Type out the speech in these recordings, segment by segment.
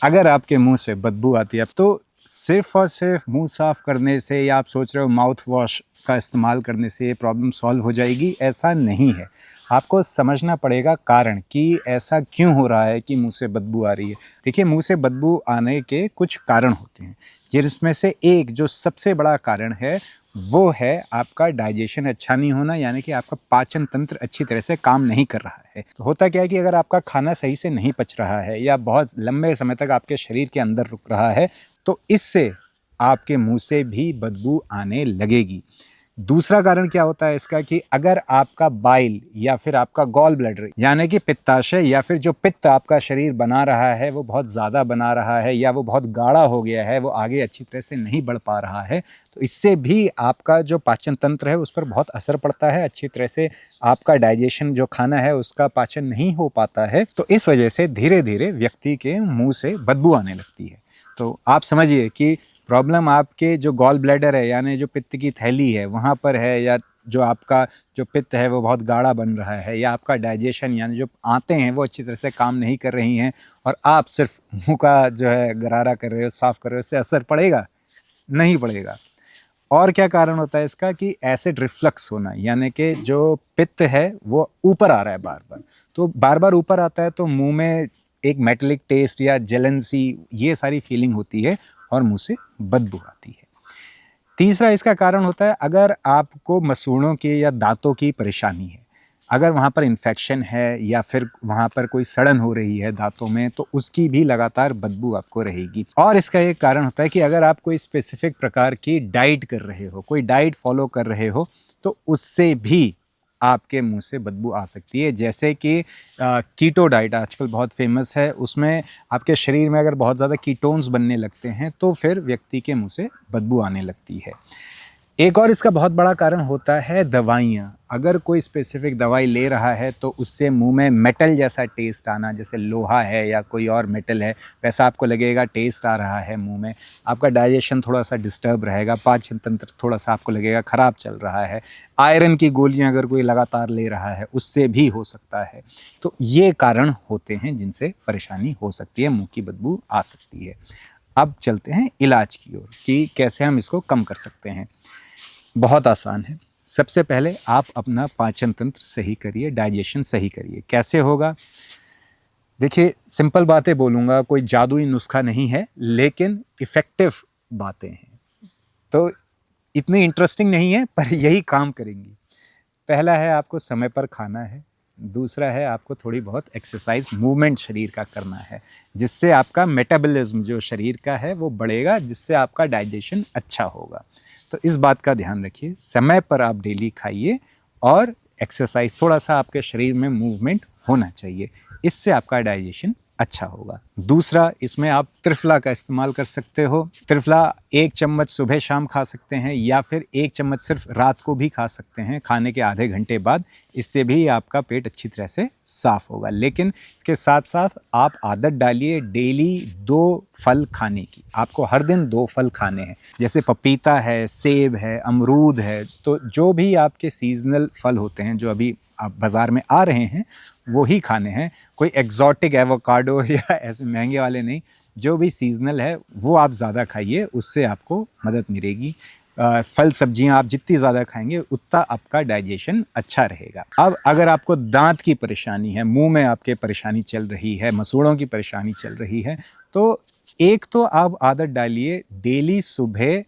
अगर आपके मुंह से बदबू आती है तो सिर्फ और सिर्फ मुंह साफ करने से या आप सोच रहे हो माउथ वॉश का इस्तेमाल करने से ये प्रॉब्लम सॉल्व हो जाएगी, ऐसा नहीं है। आपको समझना पड़ेगा कारण कि ऐसा क्यों हो रहा है कि मुंह से बदबू आ रही है। देखिए, मुंह से बदबू आने के कुछ कारण होते हैं, जिसमें से एक जो सबसे बड़ा कारण है वो है आपका डाइजेशन अच्छा नहीं होना, यानी कि आपका पाचन तंत्र अच्छी तरह से काम नहीं कर रहा है। तो होता क्या है कि अगर आपका खाना सही से नहीं पच रहा है या बहुत लंबे समय तक आपके शरीर के अंदर रुक रहा है तो इससे आपके मुंह से भी बदबू आने लगेगी। दूसरा कारण क्या होता है इसका कि अगर आपका बाइल या फिर आपका गॉल ब्लैडर यानी कि पित्ताशय या फिर जो पित्त आपका शरीर बना रहा है वो बहुत ज़्यादा बना रहा है या वो बहुत गाढ़ा हो गया है, वो आगे अच्छी तरह से नहीं बढ़ पा रहा है, तो इससे भी आपका जो पाचन तंत्र है उस पर बहुत असर पड़ता है। अच्छी तरह से आपका डाइजेशन जो खाना है उसका पाचन नहीं हो पाता है, तो इस वजह से धीरे धीरे व्यक्ति के मुंह से बदबू आने लगती है। तो आप समझिए कि प्रॉब्लम आपके जो गॉल ब्लैडर है यानी जो पित्त की थैली है वहाँ पर है, या जो आपका जो पित्त है वो बहुत गाढ़ा बन रहा है, या आपका डाइजेशन यानी जो आंतें हैं वो अच्छी तरह से काम नहीं कर रही हैं और आप सिर्फ मुंह का जो है गरारा कर रहे हो, साफ कर रहे हो, इससे असर पड़ेगा? नहीं पड़ेगा। और क्या कारण होता है इसका कि एसिड रिफ्लक्स होना, यानी कि जो पित्त है वो ऊपर आ रहा है बार बार, तो बार बार ऊपर आता है तो मुंह में एक मेटेलिक टेस्ट या जलन सी ये सारी फीलिंग होती है और मुंह से बदबू आती है। तीसरा इसका कारण होता है अगर आपको मसूड़ों की या दांतों की परेशानी है, अगर वहाँ पर इन्फेक्शन है या फिर वहाँ पर कोई सड़न हो रही है दांतों में, तो उसकी भी लगातार बदबू आपको रहेगी। और इसका एक कारण होता है कि अगर आप कोई स्पेसिफिक प्रकार की डाइट कर रहे हो, कोई डाइट फॉलो कर रहे हो, तो उससे भी आपके मुंह से बदबू आ सकती है। जैसे कि कीटो डाइट आजकल बहुत फेमस है, उसमें आपके शरीर में अगर बहुत ज़्यादा कीटोन्स बनने लगते हैं तो फिर व्यक्ति के मुंह से बदबू आने लगती है। एक और इसका बहुत बड़ा कारण होता है दवाइयाँ। अगर कोई स्पेसिफिक दवाई ले रहा है तो उससे मुंह में मेटल जैसा टेस्ट आना, जैसे लोहा है या कोई और मेटल है वैसा आपको लगेगा, टेस्ट आ रहा है मुंह में। आपका डाइजेशन थोड़ा सा डिस्टर्ब रहेगा, पाचन तंत्र थोड़ा सा आपको लगेगा ख़राब चल रहा है। आयरन की गोलियां अगर कोई लगातार ले रहा है उससे भी हो सकता है। तो ये कारण होते हैं जिनसे परेशानी हो सकती है, मुँह की बदबू आ सकती है। अब चलते हैं इलाज की ओर कि कैसे हम इसको कम कर सकते हैं। बहुत आसान है। सबसे पहले आप अपना पाचन तंत्र सही करिए, डाइजेशन सही करिए। कैसे होगा? देखिए, सिंपल बातें बोलूँगा, कोई जादुई नुस्खा नहीं है, लेकिन इफ़ेक्टिव बातें हैं। तो इतनी इंटरेस्टिंग नहीं है पर यही काम करेंगी। पहला है आपको समय पर खाना है। दूसरा है आपको थोड़ी बहुत एक्सरसाइज, मूवमेंट शरीर का करना है, जिससे आपका मेटाबॉलिज्म जो शरीर का है वो बढ़ेगा, जिससे आपका डाइजेशन अच्छा होगा। तो इस बात का ध्यान रखिए, समय पर आप डेली खाइए और एक्सरसाइज, थोड़ा सा आपके शरीर में मूवमेंट होना चाहिए, इससे आपका डाइजेशन अच्छा होगा। दूसरा, इसमें आप त्रिफला का इस्तेमाल कर सकते हो। त्रिफला 1 चम्मच सुबह शाम खा सकते हैं या फिर 1 चम्मच सिर्फ रात को भी खा सकते हैं खाने के आधे घंटे बाद। इससे भी आपका पेट अच्छी तरह से साफ होगा। लेकिन इसके साथ साथ आप आदत डालिए डेली 2 फल खाने की। आपको हर दिन 2 फल खाने हैं, जैसे पपीता है, सेब है, अमरूद है। तो जो भी आपके सीजनल फल होते हैं जो अभी आप बाज़ार में आ रहे हैं वो ही खाने हैं। कोई एग्जॉटिक एवोकाडो या ऐसे महंगे वाले नहीं, जो भी सीजनल है वो आप ज़्यादा खाइए, उससे आपको मदद मिलेगी। फल सब्जियां आप जितनी ज़्यादा खाएंगे उतना आपका डाइजेशन अच्छा रहेगा। अब अगर आपको दांत की परेशानी है, मुंह में आपके परेशानी चल रही है, मसूड़ों की परेशानी चल रही है, तो एक तो आप आदत डालिए डेली सुबह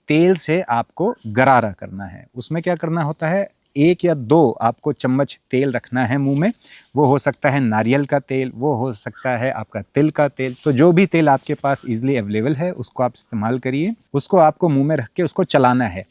तेल से आपको गरारा करना है। उसमें क्या करना होता है, 1 या 2 आपको चम्मच तेल रखना है मुंह में। वो हो सकता है नारियल का तेल, वो हो सकता है आपका तिल का तेल। तो जो भी तेल आपके पास इजीली अवेलेबल है उसको आप इस्तेमाल करिए। उसको आपको मुंह में रख के उसको चलाना है।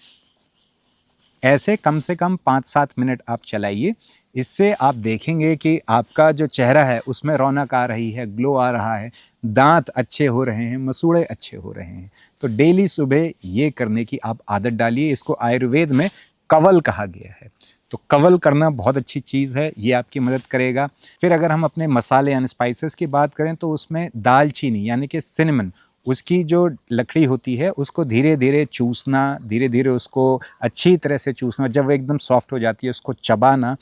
ऐसे कम से कम 5-7 मिनट आप चलाइए। इससे आप देखेंगे कि आपका जो चेहरा है उसमें रौनक आ रही है, ग्लो आ रहा है, दांत अच्छे हो रहे हैं, मसूड़े अच्छे हो रहे हैं। तो डेली सुबह ये करने की आप आदत डालिए। इसको आयुर्वेद में कवल कहा गया है। तो कवल करना बहुत अच्छी चीज़ है, ये आपकी मदद करेगा। फिर अगर हम अपने मसाले यानी स्पाइसेस की बात करें तो उसमें दालचीनी यानी कि सिनेमन, उसकी जो लकड़ी होती है उसको धीरे धीरे चूसना, धीरे धीरे उसको अच्छी तरह से चूसना। जब वो एकदम सॉफ्ट हो जाती है उसको चबाना।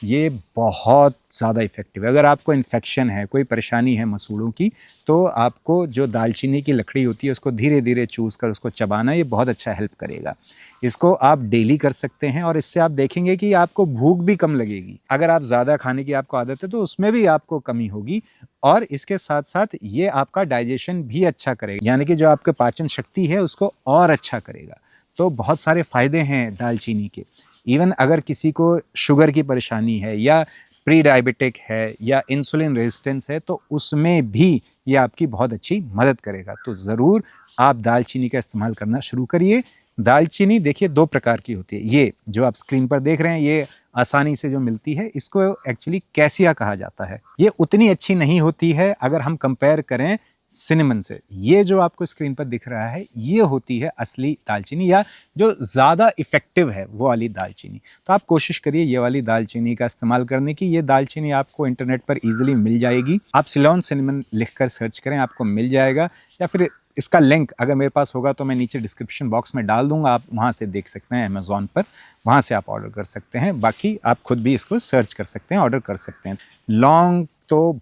ये बहुत ज़्यादा इफ़ेक्टिव है। अगर आपको इन्फेक्शन है, कोई परेशानी है मसूड़ों की, तो आपको जो दालचीनी की लकड़ी होती है उसको धीरे धीरे चूस कर उसको चबाना, ये बहुत अच्छा हेल्प करेगा। इसको आप डेली कर सकते हैं और इससे आप देखेंगे कि आपको भूख भी कम लगेगी। अगर आप ज़्यादा खाने की आपको आदत है तो उसमें भी आपको कमी होगी, और इसके साथ साथ ये आपका डाइजेशन भी अच्छा करेगा, यानी कि जो आपके पाचन शक्ति है उसको और अच्छा करेगा। तो बहुत सारे फ़ायदे हैं दालचीनी के। इवन अगर किसी को शुगर की परेशानी है या प्री डायबिटिक है या इंसुलिन रेजिस्टेंस है, तो उसमें भी ये आपकी बहुत अच्छी मदद करेगा। तो ज़रूर आप दालचीनी का इस्तेमाल करना शुरू करिए। दालचीनी देखिए 2 प्रकार की होती है। ये जो आप स्क्रीन पर देख रहे हैं, ये आसानी से जो मिलती है, इसको एक्चुअली कैसिया कहा जाता है। ये उतनी अच्छी नहीं होती है अगर हम कंपेयर करें सिनेमन से। ये जो आपको स्क्रीन पर दिख रहा है, ये होती है असली दालचीनी, या जो ज़्यादा इफ़ेक्टिव है वो वाली दालचीनी। तो आप कोशिश करिए ये वाली दालचीनी का इस्तेमाल करने की। ये दालचीनी आपको इंटरनेट पर ईजिली मिल जाएगी। आप सिलोन सिनेमन लिखकर सर्च करें, आपको मिल जाएगा, या फिर इसका लिंक अगर मेरे पास होगा तो मैं नीचे डिस्क्रिप्शन बॉक्स में डाल दूंगा, आप वहाँ से देख सकते हैं अमेज़ॉन पर, वहाँ से आप ऑर्डर कर सकते हैं। बाकी आप खुद भी इसको सर्च कर सकते हैं, ऑर्डर कर सकते हैं। लौंग तो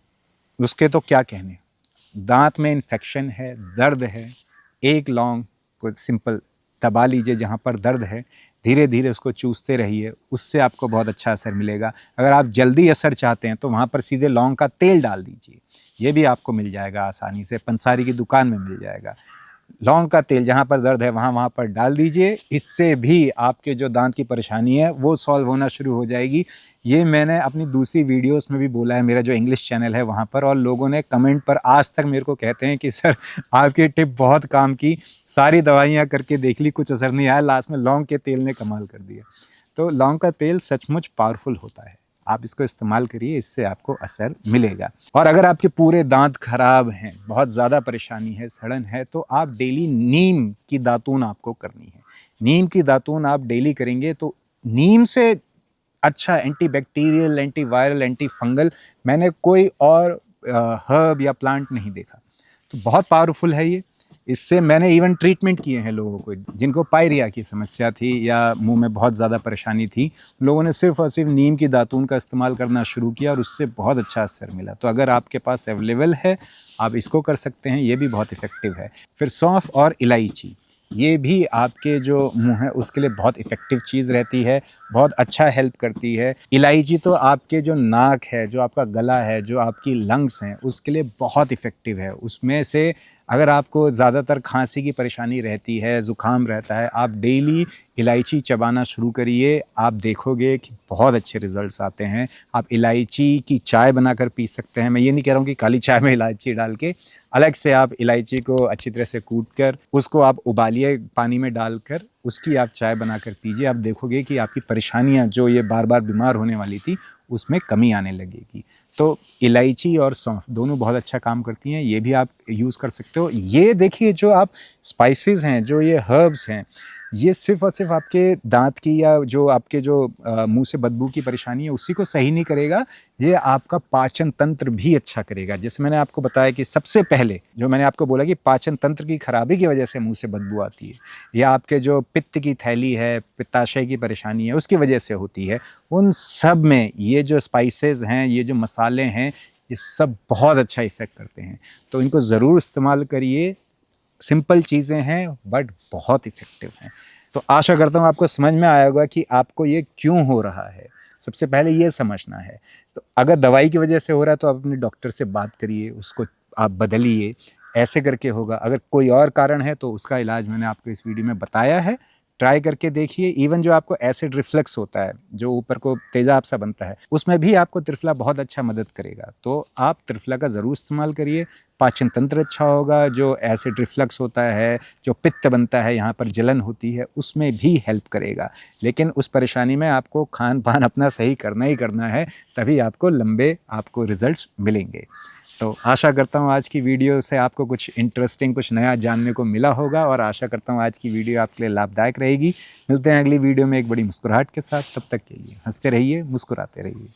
उसके तो क्या कहने, दांत में इन्फेक्शन है, दर्द है, एक लौंग को सिंपल दबा लीजिए जहाँ पर दर्द है, धीरे धीरे उसको चूसते रहिए, उससे आपको बहुत अच्छा असर मिलेगा। अगर आप जल्दी असर चाहते हैं तो वहाँ पर सीधे लौंग का तेल डाल दीजिए, ये भी आपको मिल जाएगा आसानी से, पंसारी की दुकान में मिल जाएगा। लौंग का तेल जहाँ पर दर्द है वहाँ पर डाल दीजिए, इससे भी आपके जो दांत की परेशानी है वो सॉल्व होना शुरू हो जाएगी। ये मैंने अपनी दूसरी वीडियोस में भी बोला है, मेरा जो इंग्लिश चैनल है वहाँ पर, और लोगों ने कमेंट पर आज तक मेरे को कहते हैं कि सर आपकी टिप बहुत काम की, सारी दवाइयाँ करके देख ली, कुछ असर नहीं आया, लास्ट में लौंग के तेल ने कमाल कर दिया। तो लौंग का तेल सचमुच पावरफुल होता है, आप इसको इस्तेमाल करिए, इससे आपको असर मिलेगा। और अगर आपके पूरे दांत खराब हैं, बहुत ज़्यादा परेशानी है, सड़न है, तो आप डेली नीम की दातून आपको करनी है। नीम की दातून आप डेली करेंगे तो नीम से अच्छा एंटीबैक्टीरियल, एंटीवायरल, एंटी फंगल मैंने कोई और हर्ब या प्लांट नहीं देखा। तो बहुत पावरफुल है ये। इससे मैंने इवन ट्रीटमेंट किए हैं लोगों को, जिनको पायरिया की समस्या थी या मुंह में बहुत ज़्यादा परेशानी थी, लोगों ने सिर्फ और सिर्फ नीम की दातून का इस्तेमाल करना शुरू किया और उससे बहुत अच्छा असर मिला। तो अगर आपके पास अवेलेबल है, आप इसको कर सकते हैं, ये भी बहुत इफ़ेक्टिव है। फिर सौंफ और इलायची, ये भी आपके जो मुंह है उसके लिए बहुत इफ़ेक्टिव चीज़ रहती है, बहुत अच्छा हेल्प करती है। इलायची तो आपके जो नाक है, जो आपका गला है, जो आपकी लंग्स हैं, उसके लिए बहुत इफ़ेक्टिव है। उसमें से अगर आपको ज़्यादातर खांसी की परेशानी रहती है, ज़ुकाम रहता है, आप डेली इलायची चबाना शुरू करिए, आप देखोगे कि बहुत अच्छे रिज़ल्ट्स आते हैं। आप इलायची की चाय बनाकर पी सकते हैं। मैं ये नहीं कह रहा हूँ कि काली चाय में इलायची डाल के, अलग से आप इलायची को अच्छी तरह से कूट कर उसको आप उबालिए पानी में डालकर, उसकी आप चाय बनाकर पीजिए। आप देखोगे कि आपकी परेशानियां जो ये बार बार बीमार होने वाली थी उसमें कमी आने लगेगी। तो इलायची और सौंफ दोनों बहुत अच्छा काम करती हैं, ये भी आप यूज़ कर सकते हो। ये देखिए जो आप स्पाइसेस हैं, जो ये हर्ब्स हैं, ये सिर्फ़ और सिर्फ आपके दाँत की या जो आपके जो मुँह से बदबू की परेशानी है उसी को सही नहीं करेगा, ये आपका पाचन तंत्र भी अच्छा करेगा। जैसे मैंने आपको बताया कि सबसे पहले जो मैंने आपको बोला कि पाचन तंत्र की खराबी की वजह से मुँह से बदबू आती है, या आपके जो पित्त की थैली है, पित्ताशय की परेशानी है, उसकी वजह से होती है। उन सब में ये जो स्पाइसेस हैं, ये जो मसाले हैं, ये सब बहुत अच्छा इफ़ेक्ट करते हैं। तो इनको ज़रूर इस्तेमाल करिए। सिंपल चीज़ें हैं बट बहुत इफ़ेक्टिव हैं। तो आशा करता हूँ आपको समझ में आया होगा कि आपको ये क्यों हो रहा है। सबसे पहले ये समझना है। तो अगर दवाई की वजह से हो रहा है तो आप अपने डॉक्टर से बात करिए, उसको आप बदलिए, ऐसे करके होगा। अगर कोई और कारण है तो उसका इलाज मैंने आपको इस वीडियो में बताया है, ट्राई करके देखिए। इवन जो आपको एसिड रिफ्लक्स होता है, जो ऊपर को तेज़ाब सा बनता है, उसमें भी आपको त्रिफला बहुत अच्छा मदद करेगा। तो आप त्रिफला का ज़रूर इस्तेमाल करिए, पाचन तंत्र अच्छा होगा। जो एसिड रिफ्लक्स होता है, जो पित्त बनता है, यहाँ पर जलन होती है, उसमें भी हेल्प करेगा। लेकिन उस परेशानी में आपको खान पान अपना सही करना ही करना है, तभी आपको लंबे आपको रिजल्ट्स मिलेंगे। तो आशा करता हूँ आज की वीडियो से आपको कुछ इंटरेस्टिंग, कुछ नया जानने को मिला होगा, और आशा करता हूँ आज की वीडियो आपके लिए लाभदायक रहेगी। मिलते हैं अगली वीडियो में एक बड़ी मुस्कुराहट के साथ। तब तक के लिए हंसते रहिए, मुस्कुराते रहिए।